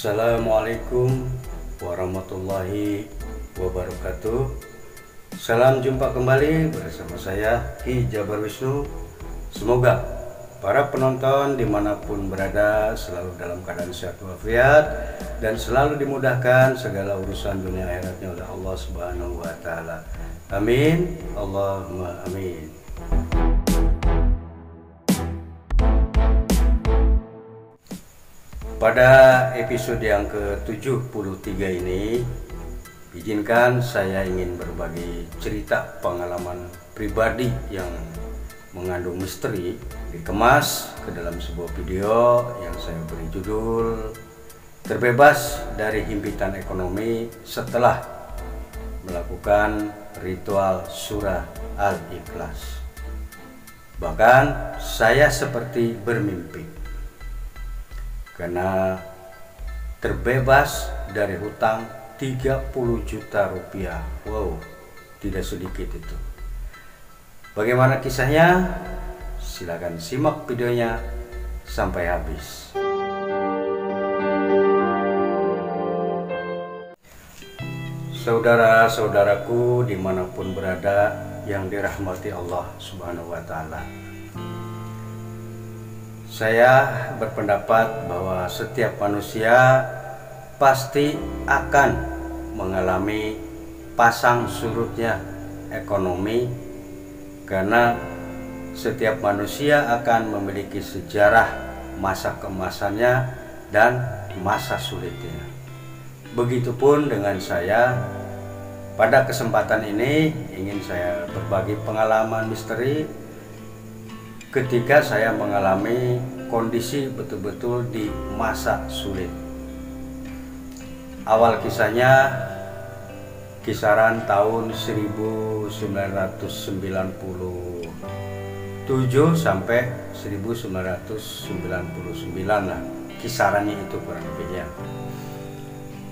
Assalamualaikum warahmatullahi wabarakatuh. Salam jumpa kembali bersama saya Ki Jabar Wisnu. Semoga para penonton dimanapun berada selalu dalam keadaan sehat walafiat dan selalu dimudahkan segala urusan dunia akhiratnya oleh Allah Subhanahu wa Ta'ala. Amin, Allahumma amin. Pada episode yang ke-73 ini, izinkan saya ingin berbagi cerita pengalaman pribadi yang mengandung misteri, dikemas ke dalam sebuah video yang saya beri judul Terbebas dari Himpitan Ekonomi Setelah Melakukan Ritual Surah Al-Ikhlas. Bahkan saya seperti bermimpi karena terbebas dari hutang 30 juta rupiah. Wow, tidak sedikit itu. Bagaimana kisahnya? Silakan simak videonya sampai habis. Saudara-saudaraku dimanapun berada yang dirahmati Allah Subhanahu wa Ta'ala, saya berpendapat bahwa setiap manusia pasti akan mengalami pasang surutnya ekonomi, karena setiap manusia akan memiliki sejarah masa keemasannya dan masa sulitnya. Begitupun dengan saya. Pada kesempatan ini ingin saya berbagi pengalaman misteri ketika saya mengalami kondisi betul-betul di masa sulit. Awal kisahnya kisaran tahun 1997 sampai 1999 lah, kisarannya itu kurang lebihnya.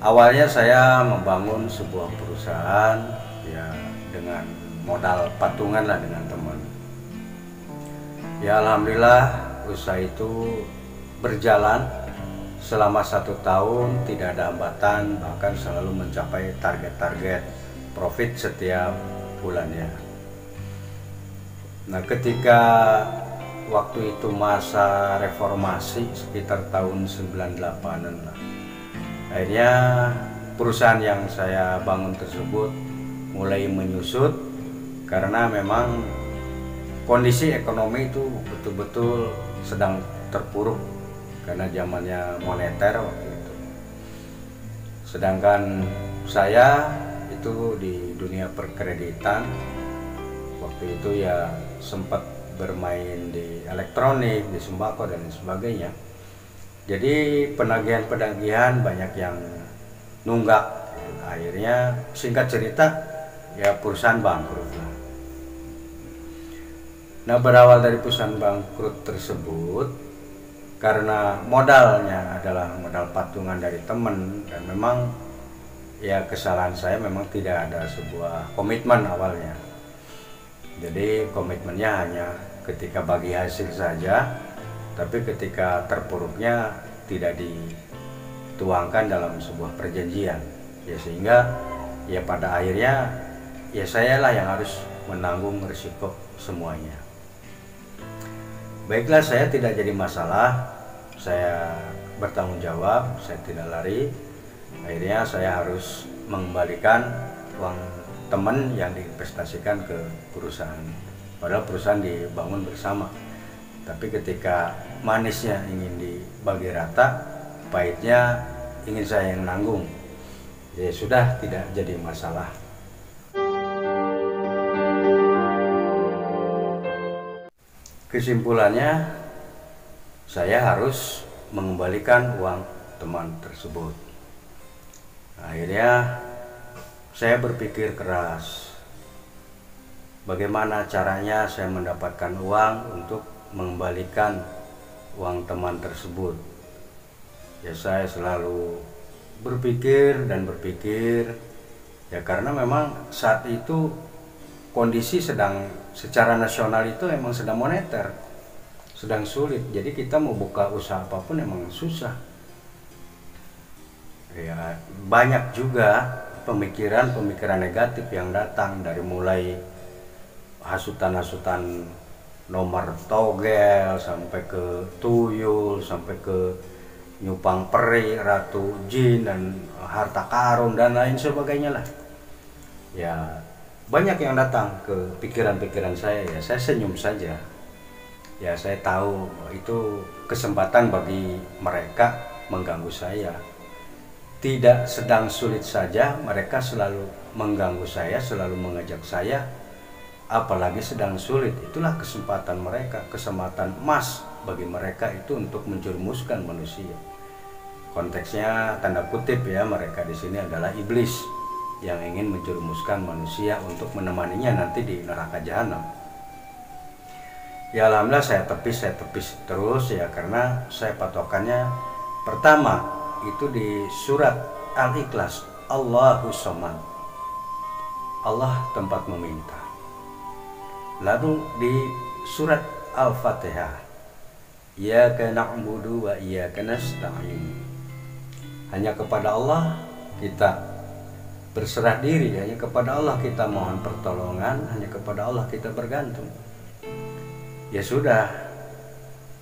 Awalnya saya membangun sebuah perusahaan ya dengan modal patungan lah dengan teman. Ya alhamdulillah usaha itu berjalan selama 1 tahun, tidak ada hambatan, bahkan selalu mencapai target-target profit setiap bulannya. Nah, ketika waktu itu masa reformasi sekitar tahun 98-an lah, akhirnya perusahaan yang saya bangun tersebut mulai menyusut karena memang kondisi ekonomi itu betul-betul sedang terpuruk karena zamannya moneter waktu itu. Sedangkan saya itu di dunia perkreditan, waktu itu ya sempat bermain di elektronik, di sembako dan sebagainya. Jadi penagihan-penagihan banyak yang nunggak. Akhirnya singkat cerita ya perusahaan bangkrut lah. Nah, berawal dari perusahaan bangkrut tersebut karena modalnya adalah modal patungan dari teman, dan memang ya kesalahan saya memang tidak ada sebuah komitmen awalnya. Jadi komitmennya hanya ketika bagi hasil saja, tapi ketika terpuruknya tidak dituangkan dalam sebuah perjanjian. Ya sehingga ya pada akhirnya ya saya lah yang harus menanggung risiko semuanya. Baiklah, saya tidak jadi masalah, saya bertanggung jawab, saya tidak lari. Akhirnya saya harus mengembalikan uang teman yang diinvestasikan ke perusahaan, padahal perusahaan dibangun bersama. Tapi ketika manisnya ingin dibagi rata, pahitnya ingin saya yang nanggung. Ya sudah, tidak jadi masalah. Kesimpulannya, saya harus mengembalikan uang teman tersebut. Akhirnya saya berpikir keras, bagaimana caranya saya mendapatkan uang untuk mengembalikan uang teman tersebut. Ya saya selalu berpikir dan berpikir, ya karena memang saat itu kondisi sedang secara nasional itu emang sedang moneter, sedang sulit. Jadi kita mau buka usaha apapun emang susah. Ya, banyak juga pemikiran-pemikiran negatif yang datang, dari mulai hasutan-hasutan nomor togel sampai ke tuyul, sampai ke nyupang peri, ratu jin, dan harta karun dan lain sebagainya lah. Ya, banyak yang datang ke pikiran-pikiran saya. Ya, saya senyum saja. Ya, saya tahu itu kesempatan bagi mereka mengganggu saya. Tidak sedang sulit saja mereka selalu mengganggu saya, selalu mengajak saya, apalagi sedang sulit. Itulah kesempatan mereka, kesempatan emas bagi mereka itu untuk menjerumuskan manusia. Konteksnya tanda kutip ya, mereka di sini adalah iblis yang ingin menjerumuskan manusia untuk menemaninya nanti di neraka jahanam. Ya, alhamdulillah saya tepis terus ya, karena saya patokannya pertama itu di surat Al-Ikhlas, Allahu Somad, Allah tempat meminta. Lalu di surat Al-Fatihah, Iyyaka na'budu wa iyyaka nasta'in, hanya kepada Allah kita berserah diri, hanya kepada Allah kita mohon pertolongan, hanya kepada Allah kita bergantung. Ya sudah,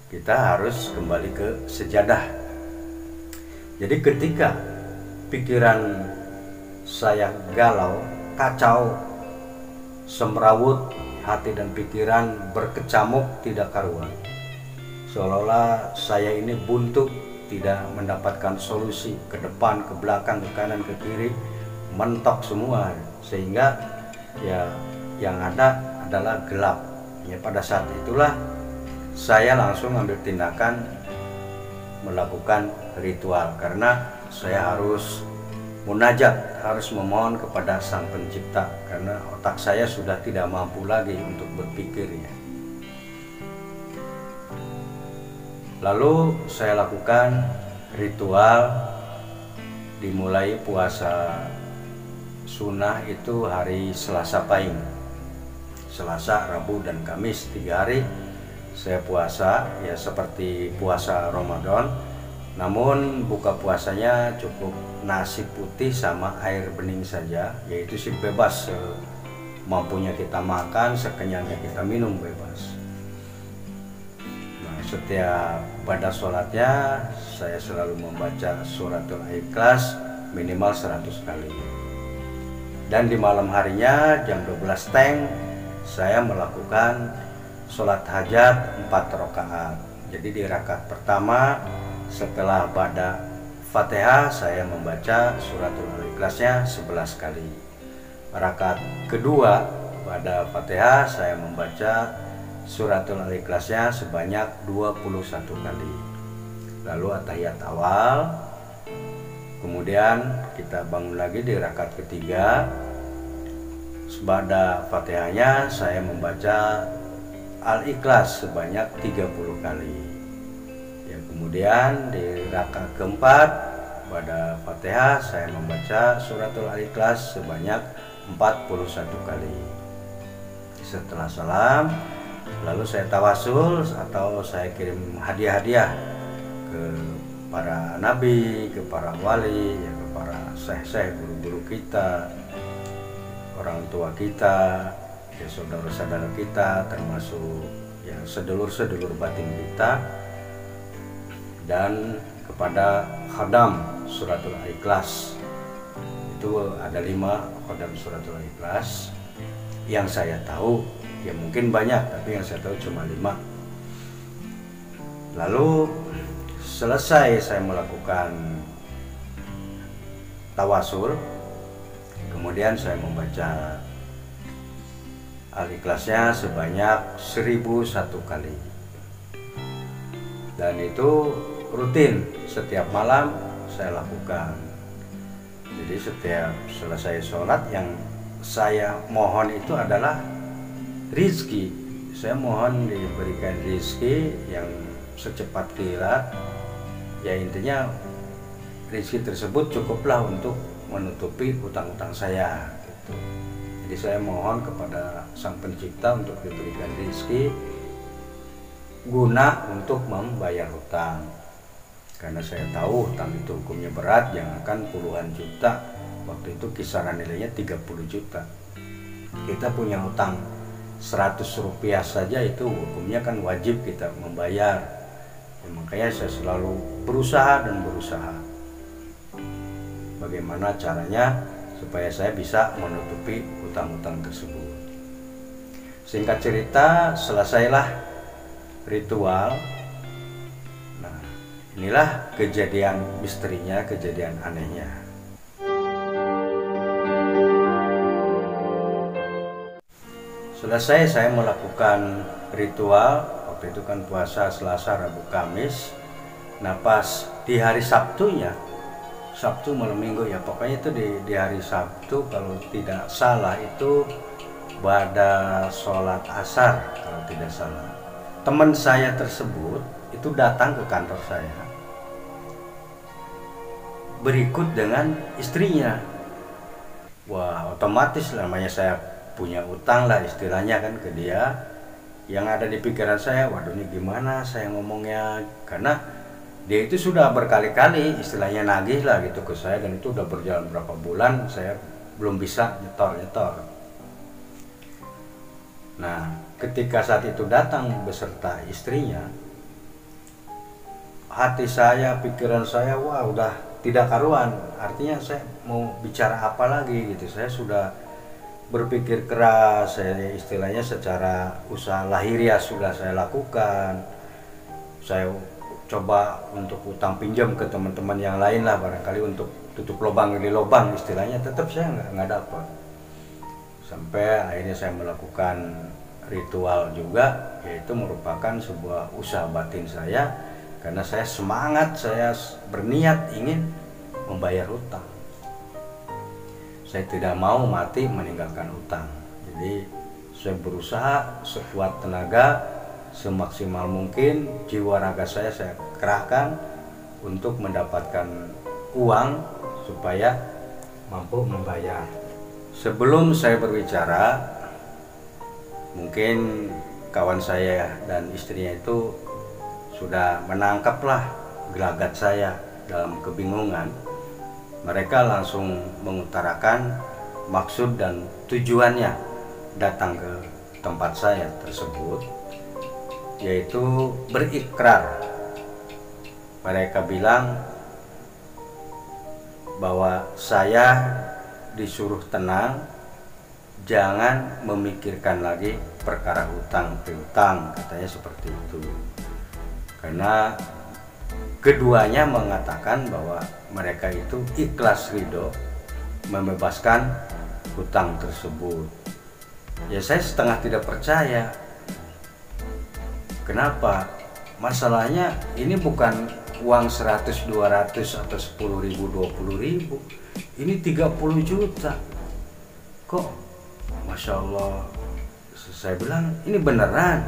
kita harus kembali ke sejadah. Jadi ketika pikiran saya galau, kacau, semrawut, hati dan pikiran berkecamuk tidak karuan, seolah-olah saya ini buntu, tidak mendapatkan solusi, ke depan, ke belakang, ke kanan, ke kiri, mentok semua, sehingga ya yang ada adalah gelap. Ya, pada saat itulah saya langsung ambil tindakan melakukan ritual, karena saya harus munajat, harus memohon kepada Sang Pencipta, karena otak saya sudah tidak mampu lagi untuk berpikirnya. Lalu saya lakukan ritual, dimulai puasa sunnah itu hari Selasa Pahing, Selasa, Rabu, dan Kamis, 3 hari saya puasa ya seperti puasa Ramadan, namun buka puasanya cukup nasi putih sama air bening saja, yaitu sih bebas, mampunya kita makan, sekenyangnya kita minum, bebas. Nah, setiap pada sholatnya saya selalu membaca suratul Ikhlas minimal 100 kali, dan di malam harinya jam 12 teng saya melakukan sholat hajat 4 rakaat. Jadi di rakaat pertama setelah baca Fatihah saya membaca suratul Ikhlasnya 11 kali. Rakaat kedua pada Fatihah saya membaca suratul Ikhlasnya sebanyak 21 kali. Lalu at-tahiyat awal. Kemudian kita bangun lagi di rakaat ketiga. Pada Fatihahnya saya membaca Al-Ikhlas sebanyak 30 kali. Ya, kemudian di rakaat keempat pada Fatihah saya membaca suratul Al-Ikhlas sebanyak 41 kali. Setelah salam, lalu saya tawasul atau saya kirim hadiah-hadiah ke para nabi, ke para wali, ya, ke para syekh-syekh, guru-guru kita, orang tua kita, ya, saudara-saudara kita, termasuk ya sedulur-sedulur batin kita, dan kepada khadam suratul Ikhlas. Itu ada 5 khadam suratul Ikhlas yang saya tahu, ya mungkin banyak tapi yang saya tahu cuma 5. Lalu selesai saya melakukan tawasul, kemudian saya membaca Al-Ikhlasnya sebanyak 1001 kali, dan itu rutin setiap malam saya lakukan. Jadi setiap selesai sholat yang saya mohon itu adalah rizki. Saya mohon diberikan rizki yang secepat kilat, ya intinya rizki tersebut cukuplah untuk menutupi utang-utang saya gitu. Jadi saya mohon kepada Sang Pencipta untuk diberikan rezeki guna untuk membayar hutang. karena saya tahu hutang itu hukumnya berat, jangankan puluhan juta, waktu itu kisaran nilainya 30 juta. Kita punya hutang 100 rupiah saja itu hukumnya kan wajib kita membayar. Ya, makanya saya selalu berusaha bagaimana caranya supaya saya bisa menutupi hutang-hutang tersebut. Singkat cerita, selesailah ritual. Nah, inilah kejadian misterinya, kejadian anehnya. Selesai saya melakukan ritual, waktu itu kan puasa Selasa, Rabu, Kamis. Nah, pas di hari Sabtunya, Sabtu malam Minggu ya, pokoknya itu di hari Sabtu kalau tidak salah itu pada sholat asar kalau tidak salah. Teman saya tersebut itu datang ke kantor saya berikut dengan istrinya. Wah, otomatis namanya saya punya utang lah istilahnya kan ke dia. Yang ada di pikiran saya, waduh ini gimana saya ngomongnya, karena dia itu sudah berkali-kali istilahnya nagih lah gitu ke saya, dan itu udah berjalan berapa bulan saya belum bisa nyetor. Nah, ketika saat itu datang beserta istrinya, hati saya, pikiran saya, wah udah tidak karuan. Artinya saya mau bicara apa lagi gitu. Saya sudah berpikir keras, saya istilahnya secara usaha lahiriah sudah saya lakukan. Saya coba untuk utang pinjam ke teman-teman yang lain lah, barangkali untuk tutup lubang ini lubang istilahnya, tetap saya nggak dapat. Sampai akhirnya saya melakukan ritual juga, yaitu merupakan sebuah usaha batin saya, karena saya semangat, saya berniat ingin membayar hutang. Saya tidak mau mati meninggalkan hutang. Jadi saya berusaha sekuat tenaga, semaksimal mungkin jiwa raga saya kerahkan untuk mendapatkan uang supaya mampu membayar. Sebelum saya berbicara, mungkin kawan saya dan istrinya itu sudah menangkaplah gelagat saya dalam kebingungan. Mereka langsung mengutarakan maksud dan tujuannya datang ke tempat saya tersebut, yaitu berikrar. Mereka bilang bahwa saya disuruh tenang, jangan memikirkan lagi perkara hutang piutang, katanya seperti itu. Karena keduanya mengatakan bahwa mereka itu ikhlas ridho membebaskan hutang tersebut. Ya saya setengah tidak percaya. Kenapa? Masalahnya ini bukan uang 100, 200 atau 10.000, 20.000. Ini 30 juta. Kok Masya Allah. Saya bilang ini beneran.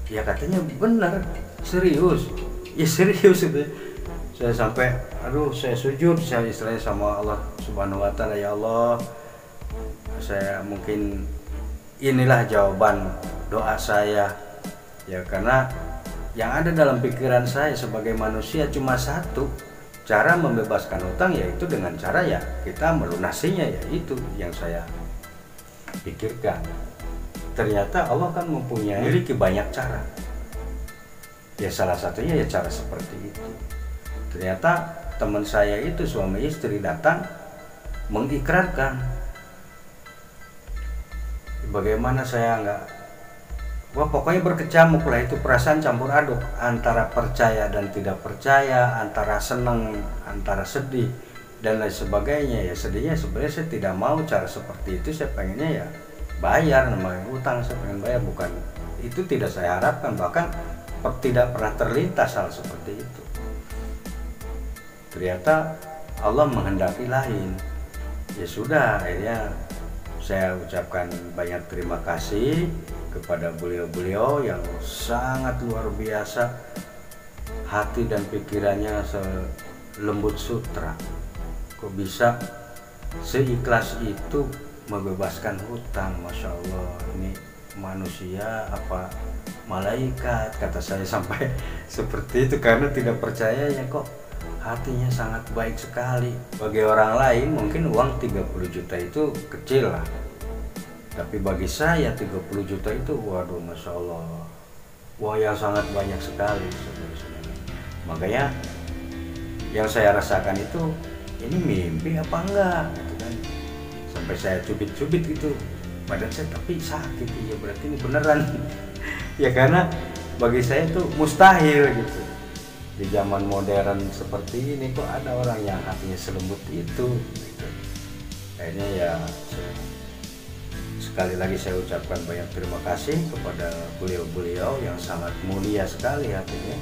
Ya katanya bener, serius. Ya serius itu. Saya sampai saya sujud, saya istilahnya sama Allah Subhanahu wa Ta'ala, ya Allah, saya mungkin inilah jawaban doa saya. Ya karena yang ada dalam pikiran saya sebagai manusia cuma satu, cara membebaskan hutang, yaitu dengan cara ya kita melunasinya, ya itu yang saya pikirkan. Ternyata Allah kan memiliki banyak cara. Ya salah satunya ya cara seperti itu. Ternyata teman saya itu suami istri datang mengikrarkan. Bagaimana saya wah pokoknya berkecamuk lah, itu perasaan campur aduk antara percaya dan tidak percaya, antara senang, antara sedih dan lain sebagainya. Ya sedihnya sebenarnya saya tidak mau cara seperti itu, saya pengennya ya bayar, namanya utang saya pengen bayar, bukan itu tidak saya harapkan, bahkan tidak pernah terlintas hal seperti itu. Ternyata Allah menghendaki lain. Ya sudah, akhirnya saya ucapkan banyak terima kasih kepada beliau-beliau yang sangat luar biasa, hati dan pikirannya selembut sutra. Kok bisa seikhlas itu membebaskan hutang? Masya Allah, ini manusia apa malaikat, kata saya sampai seperti itu, karena tidak percaya ya kok hatinya sangat baik sekali. Bagi orang lain mungkin uang 30 juta itu kecil lah, tapi bagi saya 30 juta itu waduh, Masya Allah, uang yang sangat banyak sekali. Makanya yang saya rasakan itu, ini mimpi apa enggak gitu kan, sampai saya cubit-cubit gitu badan saya, tapi sakit. Ya berarti ini beneran. Ya karena bagi saya itu mustahil gitu, di zaman modern seperti ini kok ada orang yang hatinya selembut itu gitu. Akhirnya ya sekali lagi saya ucapkan banyak terima kasih kepada beliau-beliau yang sangat mulia sekali hatinya,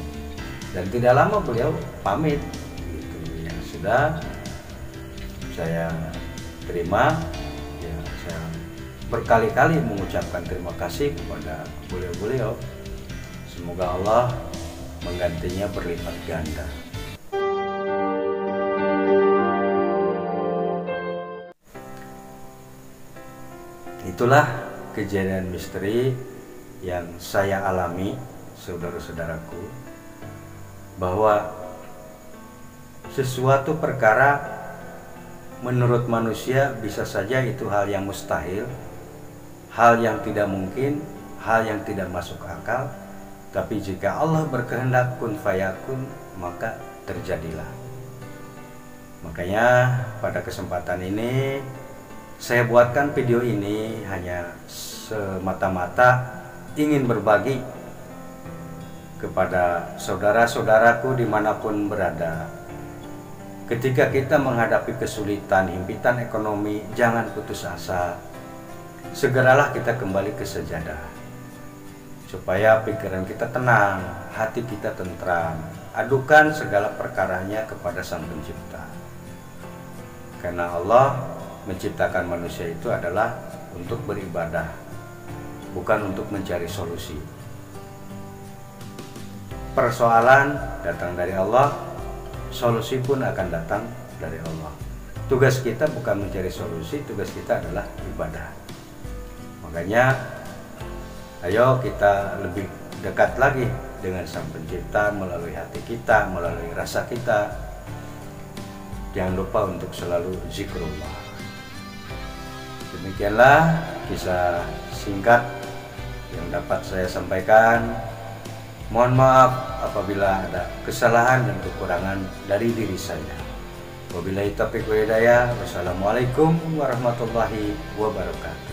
dan tidak lama beliau pamit gitu. Yang sudah saya terima, ya saya berkali-kali mengucapkan terima kasih kepada beliau-beliau. Semoga Allah menggantinya berlipat ganda. Itulah kejadian misteri yang saya alami, saudara-saudaraku, bahwa sesuatu perkara menurut manusia bisa saja itu hal yang mustahil, hal yang tidak mungkin, hal yang tidak masuk akal. Tapi jika Allah berkehendak kun fayakun, maka terjadilah. Makanya pada kesempatan ini saya buatkan video ini hanya semata-mata ingin berbagi kepada saudara-saudaraku dimanapun berada. Ketika kita menghadapi kesulitan, himpitan ekonomi, jangan putus asa. Segeralah kita kembali ke sejadah, supaya pikiran kita tenang, hati kita tentram. Adukan segala perkaranya kepada Sang Pencipta. Karena Allah menciptakan manusia itu adalah untuk beribadah, bukan untuk mencari solusi. Persoalan datang dari Allah, solusi pun akan datang dari Allah. Tugas kita bukan mencari solusi, tugas kita adalah ibadah. Makanya ayo kita lebih dekat lagi dengan Sang Pencipta melalui hati kita, melalui rasa kita. Jangan lupa untuk selalu zikrullah. Demikianlah kisah singkat yang dapat saya sampaikan. Mohon maaf apabila ada kesalahan dan kekurangan dari diri saya. Wabillahi taufiq wal hidayah. Wassalamualaikum warahmatullahi wabarakatuh.